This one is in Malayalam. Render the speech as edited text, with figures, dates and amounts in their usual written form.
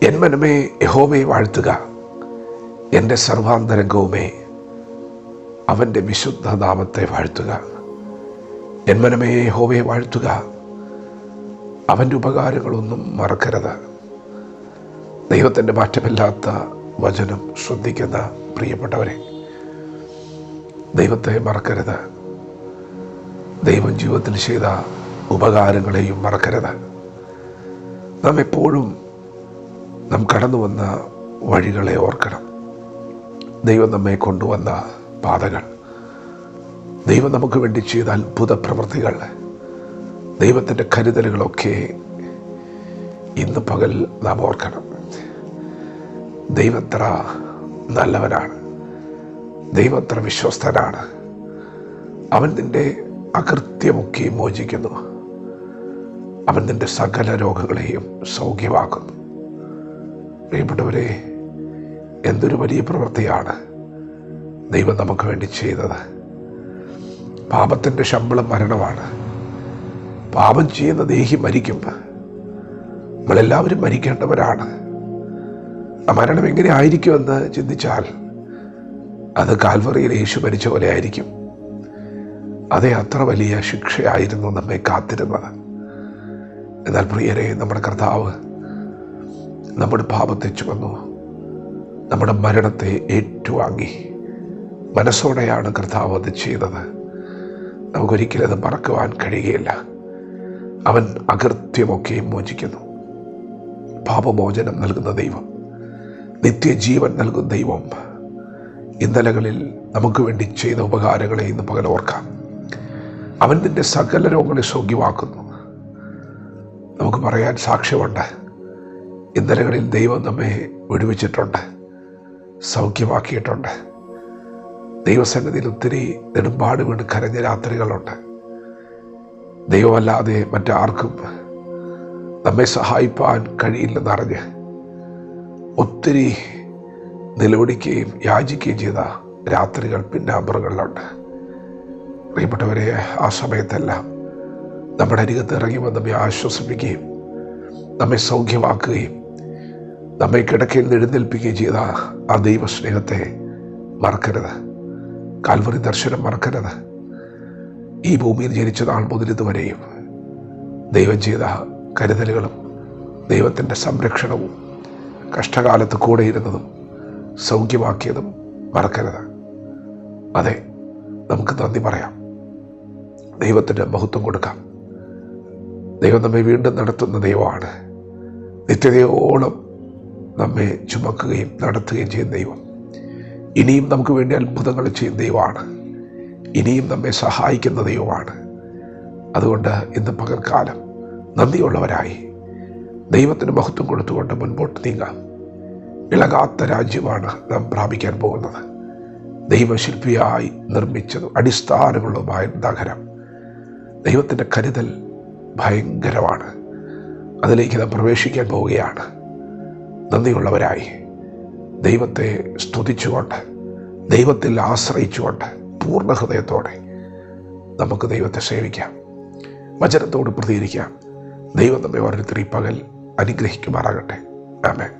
എൻ മനമേ യഹോവയെ വാഴ്ത്തുക, എൻ്റെ സർവാന്തരംഗവുമേ അവൻ്റെ വിശുദ്ധ നാമത്തെ വാഴ്ത്തുക. എൻ മനമേ യഹോവയെ വാഴ്ത്തുക, അവൻ്റെ ഉപകാരങ്ങളൊന്നും മറക്കരുത്. ദൈവത്തിൻ്റെ മാറ്റമില്ലാത്ത വചനം ശ്രദ്ധിക്കുന്ന പ്രിയപ്പെട്ടവരെ, ദൈവത്തെ മറക്കരുത്. ദൈവം ജീവിതത്തിൽ ചെയ്ത ഉപകാരങ്ങളെയും മറക്കരുത്. നാം എപ്പോഴും നാം കടന്നു വന്ന വഴികളെ ഓർക്കണം. ദൈവം നമ്മെ കൊണ്ടുവന്ന പാതകൾ, ദൈവം നമുക്ക് വേണ്ടി ചെയ്ത അത്ഭുത പ്രവൃത്തികൾ, ദൈവത്തിൻ്റെ കരുതലുകളൊക്കെ ഇന്ന് പകൽ നാം ഓർക്കണം. ദൈവത്ര നല്ലവനാണ്, ദൈവത്ര വിശ്വസ്തനാണ്. അവൻ നിൻ്റെ അകൃത്യമൊക്കെ മോചിക്കുന്നു. അവൻ നിൻ്റെ സകല രോഗങ്ങളെയും സൗഖ്യമാക്കുന്നു. പ്രിയപ്പെട്ടവരെ, എന്തൊരു വലിയ പ്രവൃത്തിയാണ് ദൈവം നമുക്ക് വേണ്ടി ചെയ്തത്. പാപത്തിൻ്റെ ശമ്പളം മരണമാണ്. പാപം ചെയ്യുന്ന ദേഹി മരിക്കും. നമ്മളെല്ലാവരും മരിക്കേണ്ടവരാണ്. ആ മരണം എങ്ങനെ ആയിരിക്കുമെന്ന് ചിന്തിച്ചാൽ അത് കാൽവറിയിൽ യേശു മരിച്ച പോലെ ആയിരിക്കും. അതേ, അത്ര വലിയ ശിക്ഷയായിരുന്നു നമ്മെ കാത്തിരുന്നത്. എന്നാൽ പ്രിയരെ, നമ്മുടെ കർത്താവ് നമ്മുടെ പാപത്തെ ചുമന്നു, നമ്മുടെ മരണത്തെ ഏറ്റുവാങ്ങി. മനസ്സോടെയാണ് കർത്താവ് അത് ചെയ്തത്. നമുക്കൊരിക്കലും അത് മറക്കുവാൻ കഴിയുകയില്ല. അവൻ അകൃത്യമൊക്കെയും മോചിക്കുന്നു. പാപമോചനം നൽകുന്ന ദൈവം, നിത്യജീവൻ നൽകുന്ന ദൈവം ഇന്നലകളിൽ നമുക്ക് വേണ്ടി ചെയ്ത ഉപകാരങ്ങളെ ഇന്ന് പകൽ ഓർക്കാം. അവൻ നിന്റെ സകല രോഗങ്ങളെ സൗഖ്യമാക്കുന്നു. നമുക്ക് പറയാൻ സാക്ഷ്യമുണ്ട്. ഇന്നലകളിൽ ദൈവം നമ്മെ വിടുവിച്ചിട്ടുണ്ട്, സൗഖ്യമാക്കിയിട്ടുണ്ട്. ദൈവസന്നിധിയിൽ ഒത്തിരി നെടുമ്പാട് വീണ് കരഞ്ഞ രാത്രികളുണ്ട്. ദൈവമല്ലാതെ മറ്റാർക്കും നമ്മെ സഹായിപ്പാൻ കഴിയില്ലെന്നറിഞ്ഞ് ഒത്തിരി നിലവിളിക്കുകയും യാചിക്കുകയും ചെയ്ത രാത്രികൾ പിന്നാമ്പുറങ്ങളിലുണ്ട്. പ്രിയപ്പെട്ടവരെ, ആ സമയത്തെല്ലാം നമ്മുടെ അരികത്ത് ഇറങ്ങി വന്ന് നമ്മെ ആശ്വസിപ്പിക്കുകയും നമ്മെ സൗഖ്യമാക്കുകയും നമ്മെ കിടക്കയിൽ നിന്ന് എഴുന്നേൽപ്പിക്കുകയും ചെയ്ത ആ ദൈവസ്നേഹത്തെ മറക്കരുത്. കാൽവറി ദർശനം മറക്കരുത്. ഈ ഭൂമിയിൽ ജനിച്ച നാൾ മുതൽ ഇതുവരെയും ദൈവം ചെയ്ത കരുതലുകളും ദൈവത്തിൻ്റെ സംരക്ഷണവും കഷ്ടകാലത്ത് കൂടെ ഇരുന്നതും സൗഖ്യമാക്കിയതും മറക്കരുത്. അതെ, നമുക്ക് നന്ദി പറയാം. ദൈവത്തിന് മഹത്വം കൊടുക്കാം. ദൈവം നമ്മെ വീണ്ടും നടത്തുന്ന ദൈവമാണ്. നിത്യതയോളം നമ്മെ ചുമക്കുകയും നടത്തുകയും ചെയ്യുന്ന ദൈവം. ഇനിയും നമുക്ക് വേണ്ടി അത്ഭുതങ്ങൾ ചെയ്യുന്ന ദൈവമാണ്. ഇനിയും നമ്മെ സഹായിക്കുന്ന ദൈവമാണ്. അതുകൊണ്ട് ഇന്ന് പകൽക്കാലം നന്ദിയുള്ളവരായി ദൈവത്തിന് മഹത്വം കൊടുത്തുകൊണ്ട് മുൻപോട്ട് നീങ്ങാം. ഇളകാത്ത രാജ്യമാണ് നാം പ്രാപിക്കാൻ പോകുന്നത്. ദൈവശില്പിയായി നിർമ്മിച്ചതും അടിസ്ഥാനങ്ങളുമായ നഗരം. ദൈവത്തിൻ്റെ കരുതൽ ഭയങ്കരമാണ്. അതിലേക്ക് നാം പ്രവേശിക്കാൻ പോവുകയാണ്. നന്ദിയുള്ളവരായി ദൈവത്തെ സ്തുതിച്ചുകൊണ്ട്, ദൈവത്തിൽ ആശ്രയിച്ചുകൊണ്ട്, പൂർണ്ണ ഹൃദയത്തോടെ നമുക്ക് ദൈവത്തെ സേവിക്കാം, വചനത്തോട് പ്രതികരിക്കാം. ദൈവം നമ്മെ ഓരോരുത്തരും ഈ പകൽ അനുഗ്രഹിക്കുമാറാകട്ടെ. ആമേൻ.